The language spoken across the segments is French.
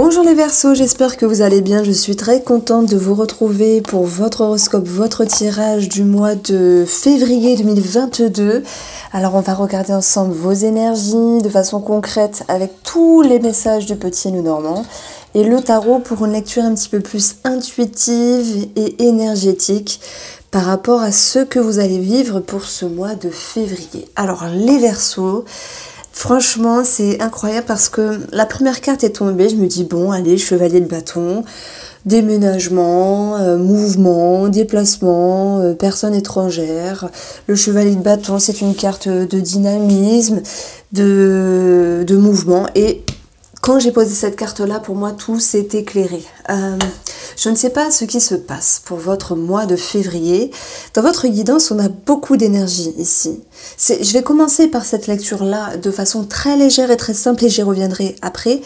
Bonjour les Verseaux, j'espère que vous allez bien. Je suis très contente de vous retrouver pour votre horoscope, votre tirage du mois de février 2022. Alors on va regarder ensemble vos énergies de façon concrète avec tous les messages du Petit Lenormand et le tarot pour une lecture un petit peu plus intuitive et énergétique par rapport à ce que vous allez vivre pour ce mois de février. Alors les Verseaux, franchement, c'est incroyable parce que la première carte est tombée, je me dis bon, allez, chevalier de bâton, déménagement, mouvement, déplacement, personne étrangère. Le chevalier de bâton, c'est une carte de dynamisme, de mouvement. Et quand j'ai posé cette carte-là, pour moi, tout s'est éclairé. Je ne sais pas ce qui se passe pour votre mois de février. Dans votre guidance, on a beaucoup d'énergie ici. Je vais commencer par cette lecture-là de façon très légère et très simple et j'y reviendrai après.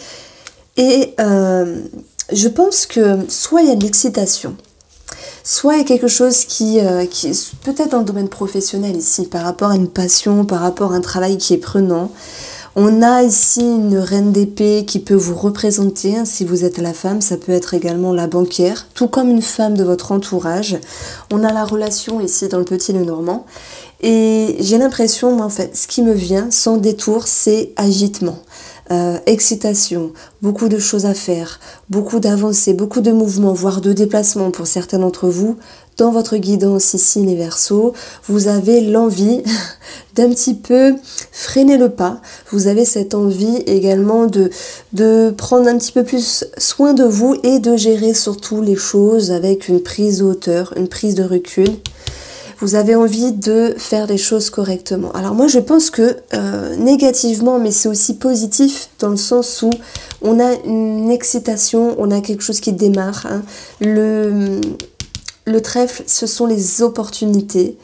Et je pense que soit il y a de l'excitation, soit il y a quelque chose qui peut-être dans le domaine professionnel ici, par rapport à une passion, par rapport à un travail qui est prenant. On a ici une reine d'épée qui peut vous représenter, hein, si vous êtes la femme, ça peut être également la banquière, tout comme une femme de votre entourage. On a la relation ici dans le Petit Lenormand. Et j'ai l'impression, moi en fait, ce qui me vient sans détour, c'est agitement, excitation, beaucoup de choses à faire, beaucoup d'avancées, beaucoup de mouvements, voire de déplacements pour certains d'entre vous. Dans votre guidance ici, les Verseaux, vous avez l'envie d'un petit peu freiner le pas. Vous avez cette envie également de prendre un petit peu plus soin de vous et de gérer surtout les choses avec une prise de hauteur, une prise de recul. Vous avez envie de faire les choses correctement. Alors moi je pense que négativement, mais c'est aussi positif dans le sens où on a une excitation, on a quelque chose qui démarre. Hein. Le trèfle, ce sont les opportunités.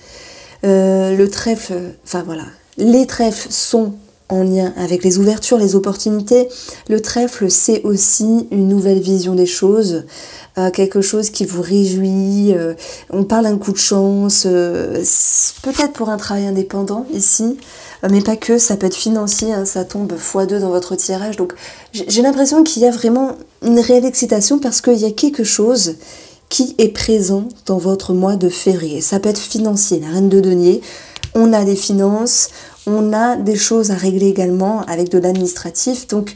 Le trèfle, enfin voilà, les trèfles sont en lien avec les ouvertures, les opportunités. Le trèfle, c'est aussi une nouvelle vision des choses, quelque chose qui vous réjouit. On parle d'un coup de chance, peut-être pour un travail indépendant ici, mais pas que, ça peut être financier, hein, ça tombe x2 dans votre tirage. Donc j'ai l'impression qu'il y a vraiment une réelle excitation parce qu'il y a quelque chose qui est présent dans votre mois de février. Ça peut être financier, la reine de denier. On a des finances, on a des choses à régler également avec de l'administratif. Donc,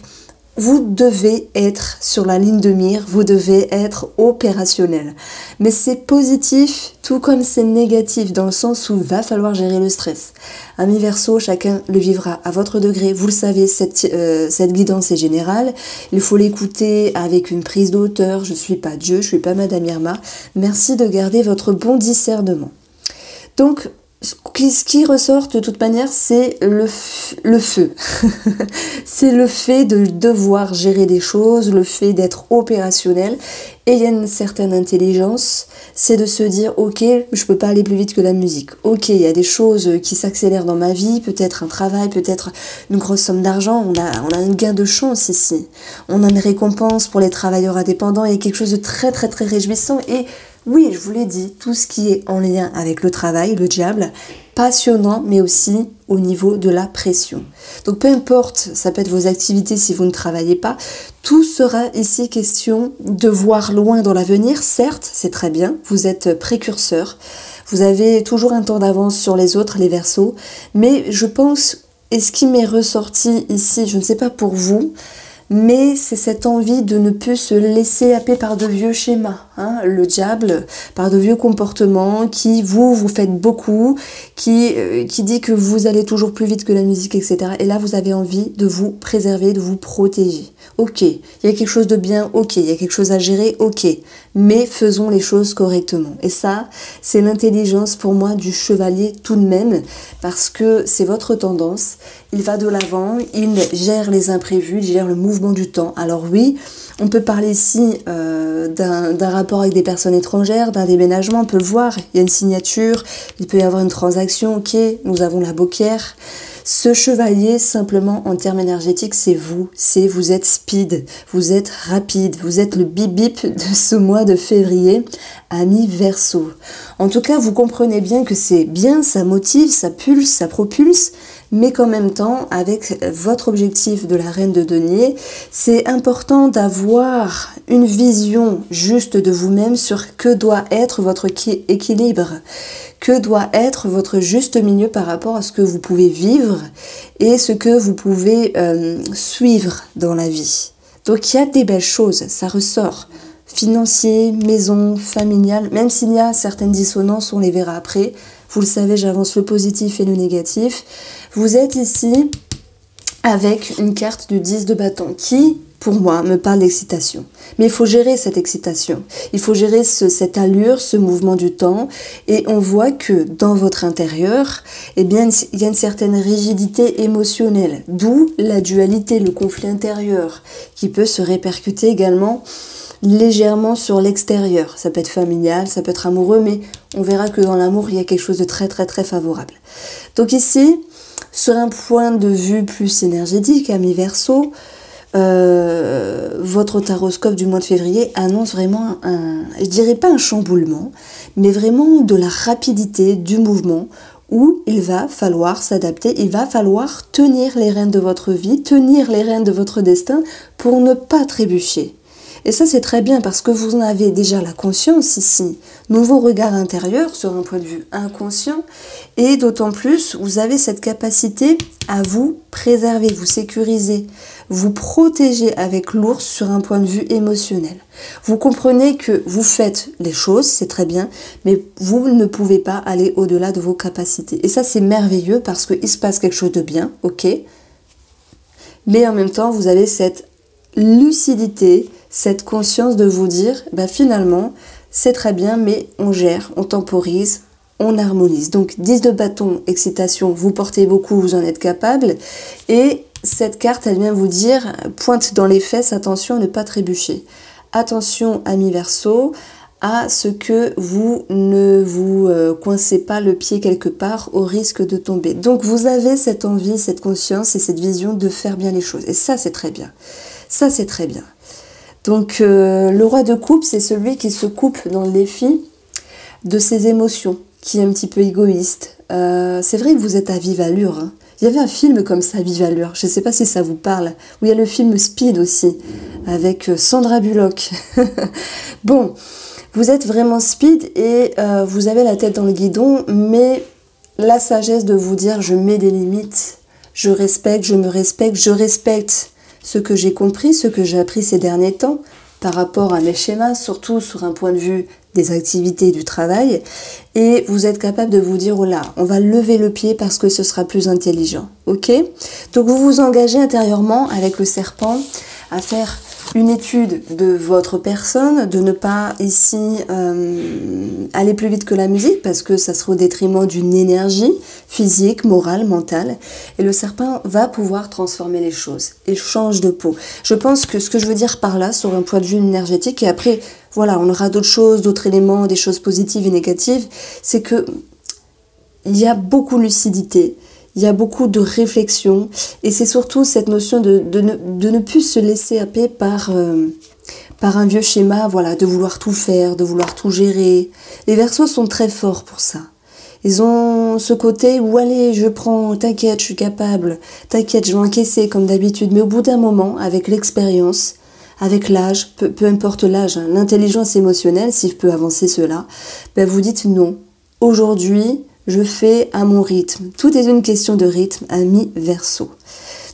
vous devez être sur la ligne de mire, vous devez être opérationnel. Mais c'est positif, tout comme c'est négatif, dans le sens où il va falloir gérer le stress. Amis Verseaux, chacun le vivra à votre degré. Vous le savez, cette guidance est générale. Il faut l'écouter avec une prise de hauteur. Je ne suis pas Dieu, je ne suis pas Madame Irma. Merci de garder votre bon discernement. Donc, ce qui ressort de toute manière, c'est le feu. C'est le fait de devoir gérer des choses, le fait d'être opérationnel. Et il y a une certaine intelligence, c'est de se dire, ok, je peux pas aller plus vite que la musique. Ok, il y a des choses qui s'accélèrent dans ma vie, peut-être un travail, peut-être une grosse somme d'argent. On a un gain de chance ici. On a une récompense pour les travailleurs indépendants. Il y a quelque chose de très très très réjouissant. Et oui, je vous l'ai dit, tout ce qui est en lien avec le travail, le diable, passionnant, mais aussi au niveau de la pression. Donc peu importe, ça peut être vos activités si vous ne travaillez pas, tout sera ici question de voir loin dans l'avenir. Certes, c'est très bien, vous êtes précurseur, vous avez toujours un temps d'avance sur les autres, les Verseaux, mais je pense, et ce qui m'est ressorti ici, je ne sais pas pour vous, mais c'est cette envie de ne plus se laisser happer par de vieux schémas, hein, le diable, par de vieux comportements qui vous faites beaucoup, qui dit que vous allez toujours plus vite que la musique, etc. Et là, vous avez envie de vous préserver, de vous protéger. Ok, il y a quelque chose de bien, ok, il y a quelque chose à gérer, ok, mais faisons les choses correctement. Et ça, c'est l'intelligence pour moi du chevalier tout de même, parce que c'est votre tendance, il va de l'avant, il gère les imprévus, il gère le mouvement du temps. Alors oui, on peut parler ici d'un rapport avec des personnes étrangères, d'un déménagement, on peut le voir, il y a une signature, il peut y avoir une transaction, ok, nous avons la banquière. Ce chevalier, simplement en termes énergétiques, c'est vous êtes speed, vous êtes rapide, vous êtes le bip-bip de ce mois de février, ami Verseau. En tout cas, vous comprenez bien que c'est bien, ça motive, ça pulse, ça propulse, mais qu'en même temps, avec votre objectif de la reine de denier, c'est important d'avoir une vision juste de vous-même sur que doit être votre équilibre, que doit être votre juste milieu par rapport à ce que vous pouvez vivre et ce que vous pouvez suivre dans la vie. Donc il y a des belles choses, ça ressort. Financier, maison, familial, même s'il y a certaines dissonances, on les verra après. Vous le savez, j'avance le positif et le négatif. Vous êtes ici avec une carte du 10 de bâton qui, pour moi, me parle d'excitation. Mais il faut gérer cette excitation. Il faut gérer cette allure, ce mouvement du temps. Et on voit que dans votre intérieur, eh bien, il y a une certaine rigidité émotionnelle. D'où la dualité, le conflit intérieur, qui peut se répercuter également légèrement sur l'extérieur. Ça peut être familial, ça peut être amoureux, mais on verra que dans l'amour, il y a quelque chose de très très très favorable. Donc ici, sur un point de vue plus énergétique, ami Verseau, votre taroscope du mois de février annonce vraiment je dirais pas un chamboulement, mais vraiment de la rapidité du mouvement où il va falloir s'adapter, il va falloir tenir les rênes de votre vie, tenir les rênes de votre destin pour ne pas trébucher. Et ça, c'est très bien parce que vous en avez déjà la conscience ici. Nouveau regard intérieur sur un point de vue inconscient. Et d'autant plus, vous avez cette capacité à vous préserver, vous sécuriser, vous protéger avec l'ours sur un point de vue émotionnel. Vous comprenez que vous faites les choses, c'est très bien, mais vous ne pouvez pas aller au-delà de vos capacités. Et ça, c'est merveilleux parce qu'il se passe quelque chose de bien, ok? Mais en même temps, vous avez cette lucidité, cette conscience de vous dire, bah finalement, c'est très bien, mais on gère, on temporise, on harmonise. Donc 10 de bâton, excitation, vous portez beaucoup, vous en êtes capable. Et cette carte, elle vient vous dire, pointe dans les fesses, attention à ne pas trébucher. Attention, ami Verseau, à ce que vous ne vous coincez pas le pied quelque part au risque de tomber. Donc vous avez cette envie, cette conscience et cette vision de faire bien les choses. Et ça, c'est très bien. Ça, c'est très bien. Donc, le roi de coupe, c'est celui qui se coupe dans le défi de ses émotions, qui est un petit peu égoïste. C'est vrai que vous êtes à vive allure. Hein. Il y avait un film comme ça, Vive allure. Je ne sais pas si ça vous parle. Où il y a le film Speed aussi, avec Sandra Bullock. Bon, vous êtes vraiment speed et vous avez la tête dans le guidon, mais la sagesse de vous dire, je mets des limites, je respecte, je me respecte, je respecte ce que j'ai compris, ce que j'ai appris ces derniers temps par rapport à mes schémas, surtout sur un point de vue des activités du travail. Et vous êtes capable de vous dire, oh là, on va lever le pied parce que ce sera plus intelligent. Ok? Donc vous vous engagez intérieurement avec le serpent à faire une étude de votre personne, de ne pas ici aller plus vite que la musique parce que ça sera au détriment d'une énergie physique, morale, mentale. Et le serpent va pouvoir transformer les choses. Il change de peau. Je pense que ce que je veux dire par là, sur un point de vue énergétique, et après, voilà, on aura d'autres choses, d'autres éléments, des choses positives et négatives, c'est que il y a beaucoup de lucidité. Il y a beaucoup de réflexion et c'est surtout cette notion de ne plus se laisser happer par un vieux schéma, voilà, de vouloir tout faire, de vouloir tout gérer. Les Verseaux sont très forts pour ça. Ils ont ce côté où allez, je prends, t'inquiète, je suis capable, t'inquiète, je vais encaisser comme d'habitude. Mais au bout d'un moment, avec l'expérience, avec l'âge, peu importe l'âge, hein, l'intelligence émotionnelle, si je peux avancer cela, ben vous dites non. Aujourd'hui, je fais à mon rythme. Tout est une question de rythme, ami Verseau.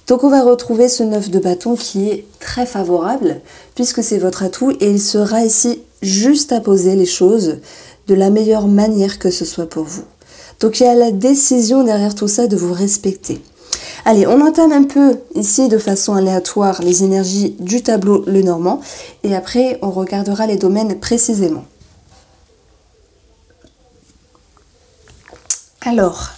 Donc on va retrouver ce 9 de bâton qui est très favorable puisque c'est votre atout et il sera ici juste à poser les choses de la meilleure manière que ce soit pour vous. Donc il y a la décision derrière tout ça de vous respecter. Allez, on entame un peu ici de façon aléatoire les énergies du tableau Lenormand et après on regardera les domaines précisément. Alors,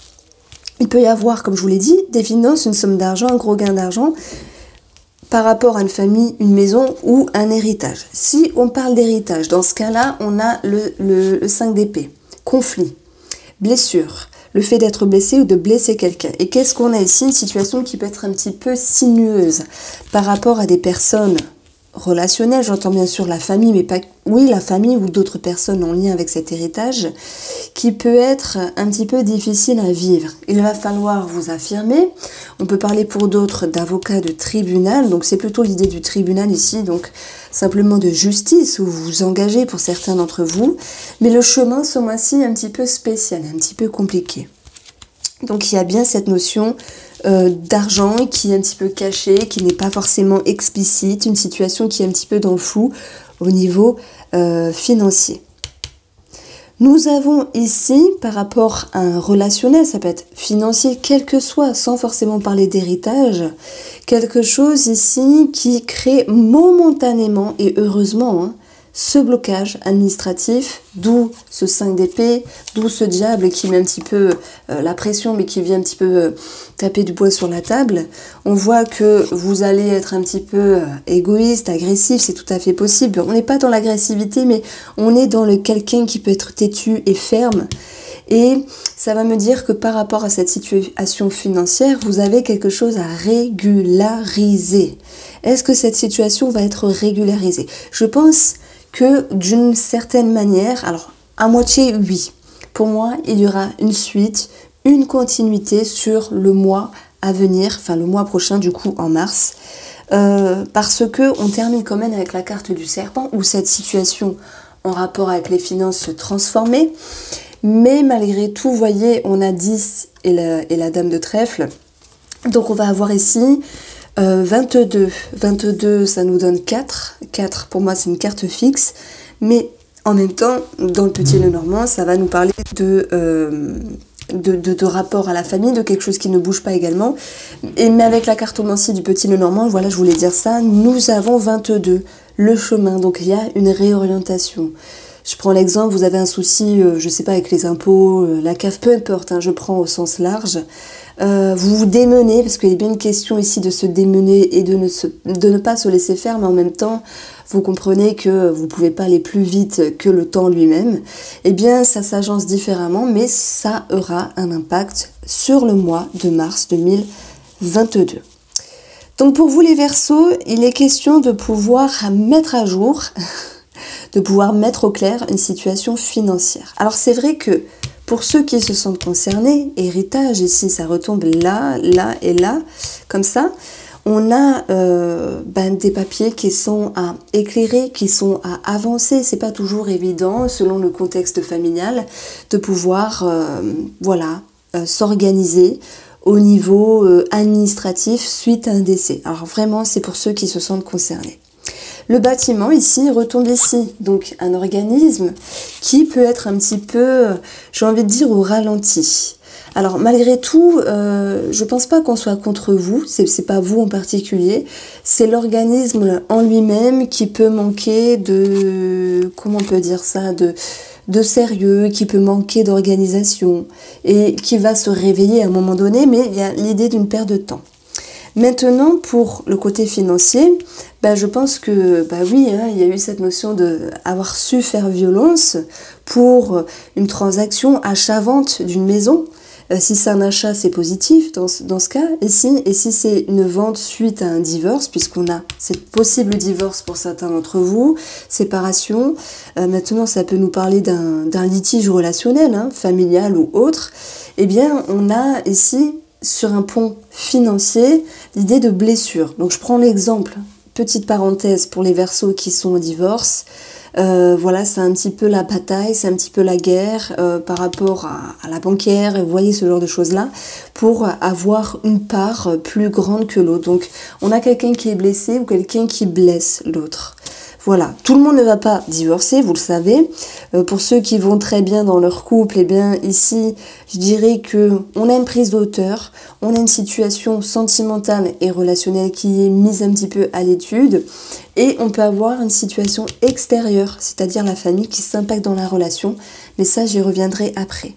il peut y avoir, comme je vous l'ai dit, des finances, une somme d'argent, un gros gain d'argent par rapport à une famille, une maison ou un héritage. Si on parle d'héritage, dans ce cas-là, on a le 5 d'épée, conflit, blessure, le fait d'être blessé ou de blesser quelqu'un. Et qu'est-ce qu'on a ici? Une situation qui peut être un petit peu sinueuse par rapport à des personnes relationnelles, j'entends bien sûr la famille, mais pas, oui, la famille ou d'autres personnes en lien avec cet héritage, qui peut être un petit peu difficile à vivre. Il va falloir vous affirmer. On peut parler pour d'autres d'avocat de tribunal, donc c'est plutôt l'idée du tribunal ici, donc simplement de justice, où vous vous engagez pour certains d'entre vous, mais le chemin ce mois-ci est un petit peu spécial, un petit peu compliqué. Donc il y a bien cette notion d'argent qui est un petit peu cachée, qui n'est pas forcément explicite, une situation qui est un petit peu dans le flou au niveau financier. Nous avons ici, par rapport à un relationnel, ça peut être financier, quel que soit, sans forcément parler d'héritage, quelque chose ici qui crée momentanément, et heureusement, hein, ce blocage administratif, d'où ce 5 d'épée, d'où ce diable qui met un petit peu la pression, mais qui vient un petit peu taper du poing sur la table. On voit que vous allez être un petit peu égoïste, agressif, c'est tout à fait possible. On n'est pas dans l'agressivité, mais on est dans le quelqu'un qui peut être têtu et ferme. Et ça va me dire que par rapport à cette situation financière, vous avez quelque chose à régulariser. Est-ce que cette situation va être régularisée? Je pense que d'une certaine manière, alors à moitié oui. Pour moi, il y aura une suite, une continuité sur le mois à venir, enfin le mois prochain du coup en mars, parce que on termine quand même avec la carte du serpent où cette situation en rapport avec les finances se transformait, mais malgré tout, vous voyez, on a 10 et la dame de trèfle, donc on va avoir ici 22. 22, ça nous donne 4. 4, pour moi, c'est une carte fixe. Mais en même temps, dans le petit Lenormand, ça va nous parler de rapport à la famille, de quelque chose qui ne bouge pas également. Mais avec la cartomancie du petit Lenormand, voilà, je voulais dire ça, nous avons 22, le chemin. Donc, il y a une réorientation. Je prends l'exemple, vous avez un souci, je sais pas, avec les impôts, la CAF, peu importe, hein, je prends au sens large. Vous vous démenez, parce qu'il y a bien une question ici de se démener et de ne pas se laisser faire, mais en même temps, vous comprenez que vous ne pouvez pas aller plus vite que le temps lui-même. Eh bien, ça s'agence différemment, mais ça aura un impact sur le mois de mars 2022. Donc pour vous les Verseaux, il est question de pouvoir mettre à jour, de pouvoir mettre au clair une situation financière. Alors c'est vrai que pour ceux qui se sentent concernés, héritage, ici ça retombe là, là et là, comme ça, on a des papiers qui sont à éclairer, qui sont à avancer. C'est pas toujours évident, selon le contexte familial, de pouvoir s'organiser au niveau administratif suite à un décès. Alors vraiment, c'est pour ceux qui se sentent concernés. Le bâtiment ici retombe ici, donc un organisme qui peut être un petit peu, j'ai envie de dire, au ralenti. Alors malgré tout, je pense pas qu'on soit contre vous, c'est pas vous en particulier, c'est l'organisme en lui-même qui peut manquer de, comment on peut dire ça, de sérieux, qui peut manquer d'organisation et qui va se réveiller à un moment donné, mais il y a l'idée d'une perte de temps. Maintenant, pour le côté financier, je pense que, oui, hein, il y a eu cette notion d'avoir su faire violence pour une transaction achat-vente d'une maison. Si c'est un achat, c'est positif dans ce cas. Et si c'est une vente suite à un divorce, puisqu'on a cette possible divorce pour certains d'entre vous, séparation, maintenant ça peut nous parler d'un litige relationnel, hein, familial ou autre, eh bien on a ici, sur un pont financier, l'idée de blessure. Donc je prends l'exemple, petite parenthèse pour les Verseaux qui sont au divorce. Voilà, c'est un petit peu la bataille, c'est un petit peu la guerre par rapport à la banquière, et vous voyez ce genre de choses-là, pour avoir une part plus grande que l'autre. Donc on a quelqu'un qui est blessé ou quelqu'un qui blesse l'autre. Voilà, tout le monde ne va pas divorcer, vous le savez. Pour ceux qui vont très bien dans leur couple, eh bien ici, je dirais que on a une prise de hauteur, on a une situation sentimentale et relationnelle qui est mise un petit peu à l'étude, et on peut avoir une situation extérieure, c'est-à-dire la famille qui s'impacte dans la relation, mais ça j'y reviendrai après.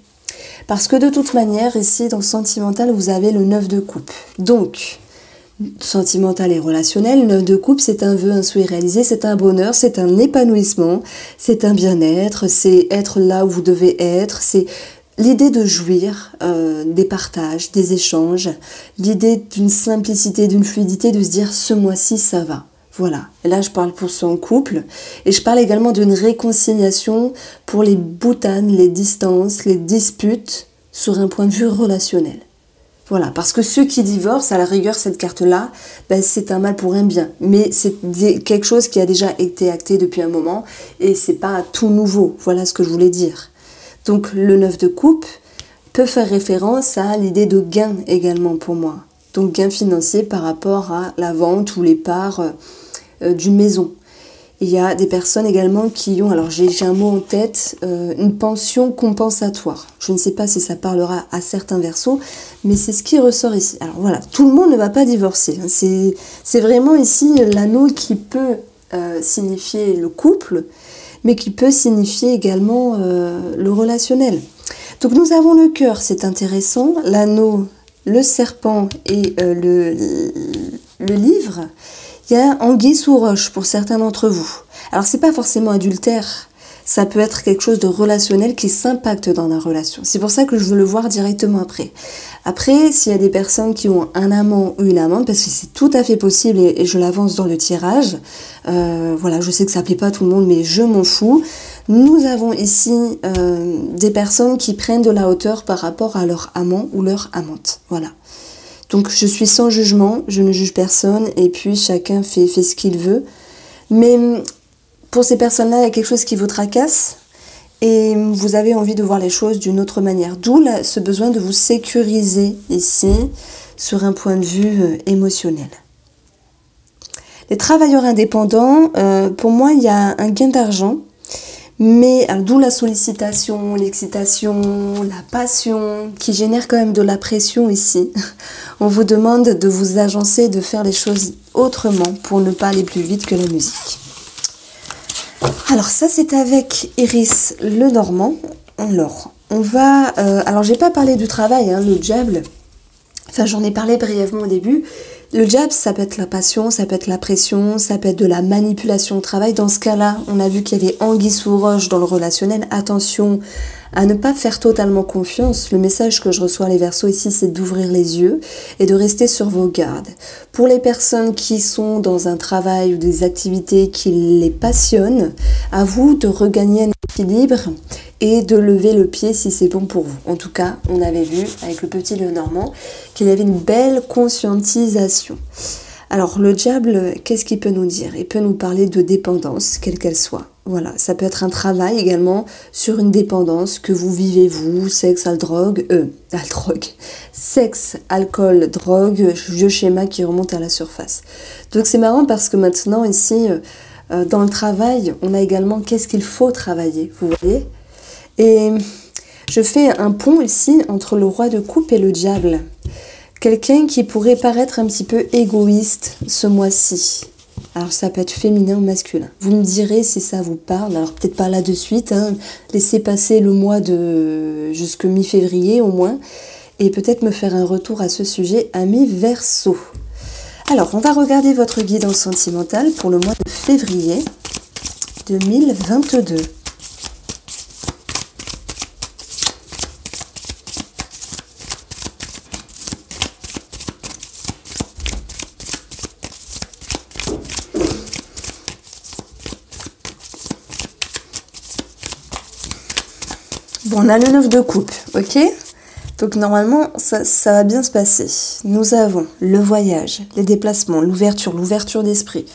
Parce que de toute manière, ici dans sentimental, vous avez le 9 de coupe. Donc, sentimental et relationnel, le 9 de coupe, c'est un vœu, un souhait réalisé, c'est un bonheur, c'est un épanouissement, c'est un bien-être, c'est être là où vous devez être, c'est l'idée de jouir des partages, des échanges, l'idée d'une simplicité, d'une fluidité, de se dire ce mois-ci ça va. Voilà, et là je parle pour son couple, et je parle également d'une réconciliation pour les boutanes, les distances, les disputes sur un point de vue relationnel. Voilà, parce que ceux qui divorcent, à la rigueur, cette carte-là, ben, c'est un mal pour un bien. Mais c'est quelque chose qui a déjà été acté depuis un moment, et c'est pas tout nouveau. Voilà ce que je voulais dire. Donc le 9 de coupe peut faire référence à l'idée de gain également pour moi. Donc gain financier par rapport à la vente ou les parts d'une maison. Il y a des personnes également qui ont, alors j'ai un mot en tête, une pension compensatoire. Je ne sais pas si ça parlera à certains versos, mais c'est ce qui ressort ici. Alors voilà, tout le monde ne va pas divorcer. C'est vraiment ici l'anneau qui peut signifier le couple, mais qui peut signifier également le relationnel. Donc nous avons le cœur, c'est intéressant, l'anneau, le serpent et le livre. Il y a anguille sous roche pour certains d'entre vous. Alors c'est pas forcément adultère, ça peut être quelque chose de relationnel qui s'impacte dans la relation. C'est pour ça que je veux le voir directement après. Après, s'il y a des personnes qui ont un amant ou une amante, parce que c'est tout à fait possible et je l'avance dans le tirage, voilà, je sais que ça plaît pas à tout le monde, mais je m'en fous. Nous avons ici des personnes qui prennent de la hauteur par rapport à leur amant ou leur amante. Voilà. Donc je suis sans jugement, je ne juge personne et puis chacun fait ce qu'il veut. Mais pour ces personnes-là, il y a quelque chose qui vous tracasse et vous avez envie de voir les choses d'une autre manière. D'où ce besoin de vous sécuriser ici sur un point de vue émotionnel. Les travailleurs indépendants, pour moi, il y a un gain d'argent. Mais d'où la sollicitation, l'excitation, la passion qui génère quand même de la pression ici. On vous demande de vous agencer, de faire les choses autrement pour ne pas aller plus vite que la musique. Alors ça c'est avec Iris Lenormand. Alors on va... alors j'ai pas parlé du travail, hein, le diable. Enfin j'en ai parlé brièvement au début. Le diable, ça peut être la passion, ça peut être la pression, ça peut être de la manipulation au travail. Dans ce cas-là, on a vu qu'il y avait anguille sous roche dans le relationnel. Attention à ne pas faire totalement confiance. Le message que je reçois les Verseaux ici, c'est d'ouvrir les yeux et de rester sur vos gardes. Pour les personnes qui sont dans un travail ou des activités qui les passionnent, à vous de regagner un équilibre et de lever le pied si c'est bon pour vous. En tout cas, on avait vu avec le petit Lenormand qu'il y avait une belle conscientisation. Alors le diable, qu'est-ce qu'il peut nous dire? Il peut nous parler de dépendance, quelle qu'elle soit. Voilà, ça peut être un travail également sur une dépendance que vous vivez vous, sexe, sexe, alcool, drogue, vieux schéma qui remonte à la surface. Donc c'est marrant parce que maintenant ici, dans le travail, on a également qu'est-ce qu'il faut travailler, vous voyez? Et je fais un pont ici entre le roi de coupe et le diable. Quelqu'un qui pourrait paraître un petit peu égoïste ce mois-ci. Alors ça peut être féminin ou masculin. Vous me direz si ça vous parle. Alors peut-être pas là de suite. Hein. Laissez passer le mois de jusque mi-février au moins. Et peut-être me faire un retour à ce sujet à mi-Verseau. Alors on va regarder votre guidance sentimentale pour le mois de février 2022. Bon, on a le 9 de coupe, ok? Donc normalement, ça va bien se passer. Nous avons le voyage, les déplacements, l'ouverture d'esprit.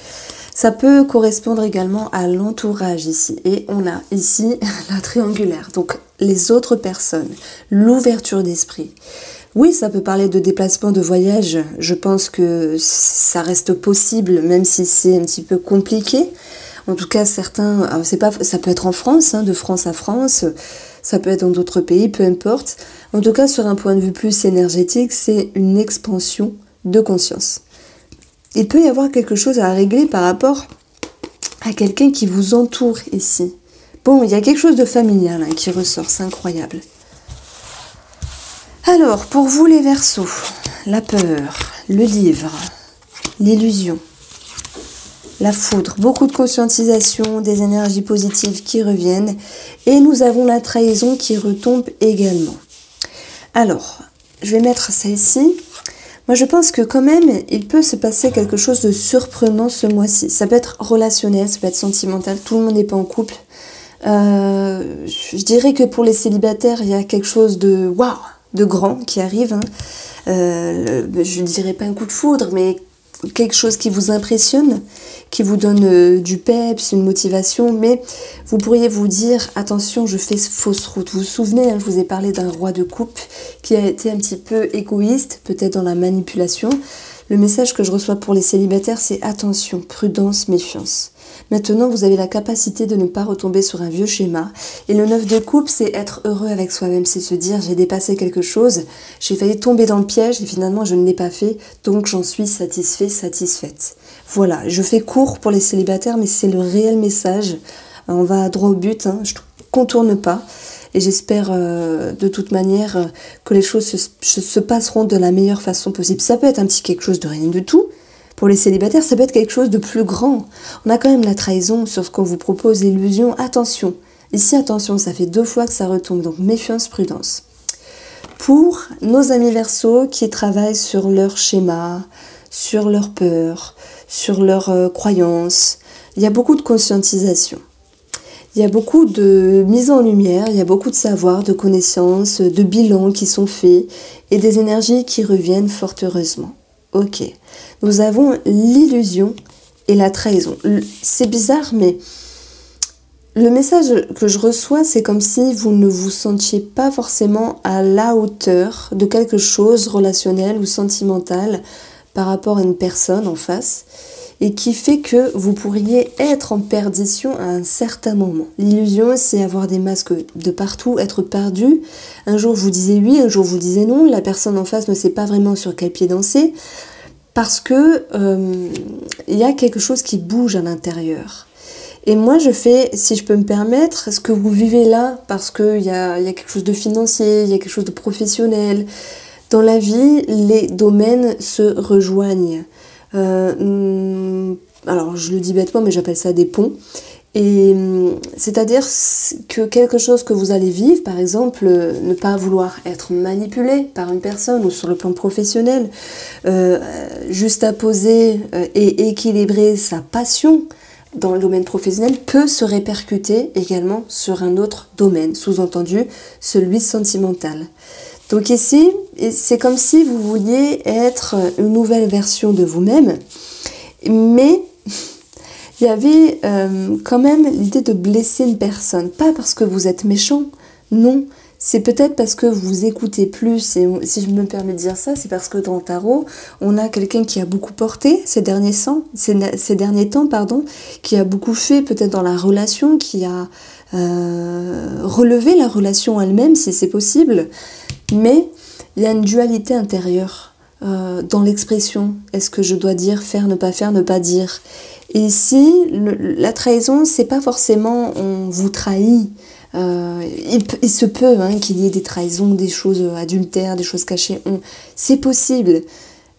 Ça peut correspondre également à l'entourage ici. Et on a ici la triangulaire, donc les autres personnes, l'ouverture d'esprit. Oui, ça peut parler de déplacement, de voyage. Je pense que ça reste possible, même si c'est un petit peu compliqué. En tout cas, certains, ça peut être en France, hein, de France à France. Ça peut être dans d'autres pays, peu importe. En tout cas, sur un point de vue plus énergétique, c'est une expansion de conscience. Il peut y avoir quelque chose à régler par rapport à quelqu'un qui vous entoure ici. Bon, il y a quelque chose de familial hein, qui ressort, c'est incroyable. Alors, pour vous les Verseaux, la peur, le livre, l'illusion. la foudre, beaucoup de conscientisation, des énergies positives qui reviennent. Et nous avons la trahison qui retombe également. Alors, je vais mettre ça ici. Moi, je pense que quand même, il peut se passer quelque chose de surprenant ce mois-ci. Ça peut être relationnel, ça peut être sentimental. Tout le monde n'est pas en couple. Je dirais que pour les célibataires, il y a quelque chose de waouh, de grand qui arrive. Hein. Je ne dirais pas un coup de foudre, mais quelque chose qui vous impressionne, qui vous donne du peps, une motivation, mais vous pourriez vous dire, attention, je fais fausse route. Vous vous souvenez, hein, je vous ai parlé d'un roi de coupe qui a été un petit peu égoïste, peut-être dans la manipulation. Le message que je reçois pour les célibataires, c'est attention, prudence, méfiance. Maintenant, vous avez la capacité de ne pas retomber sur un vieux schéma. Et le 9 de coupe, c'est être heureux avec soi-même, c'est se dire j'ai dépassé quelque chose, j'ai failli tomber dans le piège et finalement je ne l'ai pas fait, donc j'en suis satisfait, satisfaite. Voilà, je fais court pour les célibataires, mais c'est le réel message. On va droit au but, hein, je ne contourne pas. Et j'espère de toute manière que les choses se passeront de la meilleure façon possible. Ça peut être un petit quelque chose de rien du tout. Pour les célibataires, ça peut être quelque chose de plus grand. On a quand même la trahison sur ce qu'on vous propose, l'illusion. Attention, ici attention, ça fait 2 fois que ça retombe, donc méfiance, prudence. Pour nos amis Verseaux qui travaillent sur leur schéma, sur leur peur, sur leurs croyances, il y a beaucoup de conscientisation. Il y a beaucoup de mise en lumière, il y a beaucoup de savoir, de connaissances, de bilans qui sont faits et des énergies qui reviennent fort heureusement. Ok, nous avons l'illusion et la trahison. C'est bizarre, mais le message que je reçois, c'est comme si vous ne vous sentiez pas forcément à la hauteur de quelque chose relationnel ou sentimental par rapport à une personne en face et qui fait que vous pourriez être en perdition à un certain moment. L'illusion, c'est avoir des masques de partout, être perdu. Un jour, vous disiez oui, un jour, vous disiez non. La personne en face ne sait pas vraiment sur quel pied danser parce que il y a quelque chose qui bouge à l'intérieur. Et moi, je fais, si je peux me permettre, ce que vous vivez là, parce qu'il y a quelque chose de financier, il y a quelque chose de professionnel. Dans la vie, les domaines se rejoignent. Alors je le dis bêtement mais j'appelle ça des ponts et c'est-à-dire que quelque chose que vous allez vivre, par exemple ne pas vouloir être manipulé par une personne ou sur le plan professionnel, juste à poser et équilibrer sa passion dans le domaine professionnel peut se répercuter également sur un autre domaine, sous-entendu celui sentimental. Donc ici, c'est comme si vous vouliez être une nouvelle version de vous-même, mais il y avait quand même l'idée de blesser une personne. Pas parce que vous êtes méchant, non. C'est peut-être parce que vous écoutez plus, et si je me permets de dire ça, c'est parce que dans le tarot, on a quelqu'un qui a beaucoup porté ces derniers temps, qui a beaucoup fait peut-être dans la relation, qui a relevé la relation elle-même, si c'est possible. Mais il y a une dualité intérieure dans l'expression. Est-ce que je dois dire faire, ne pas dire? Et ici, la trahison, c'est pas forcément on vous trahit. Il se peut qu'il y ait des trahisons, des choses adultères, des choses cachées. C'est possible.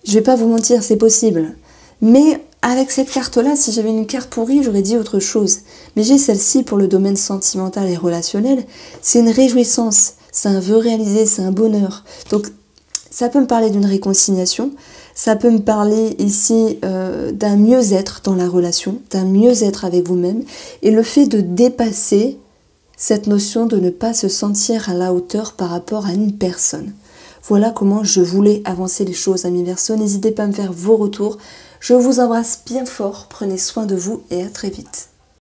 Je vais pas vous mentir, c'est possible. Mais avec cette carte-là, si j'avais une carte pourrie, j'aurais dit autre chose. Mais j'ai celle-ci pour le domaine sentimental et relationnel. C'est une réjouissance. C'est un vœu réalisé, c'est un bonheur. Donc, ça peut me parler d'une réconciliation, ça peut me parler ici d'un mieux-être dans la relation, d'un mieux-être avec vous-même, et le fait de dépasser cette notion de ne pas se sentir à la hauteur par rapport à une personne. Voilà comment je voulais avancer les choses, amis Verseaux. N'hésitez pas à me faire vos retours. Je vous embrasse bien fort, prenez soin de vous et à très vite.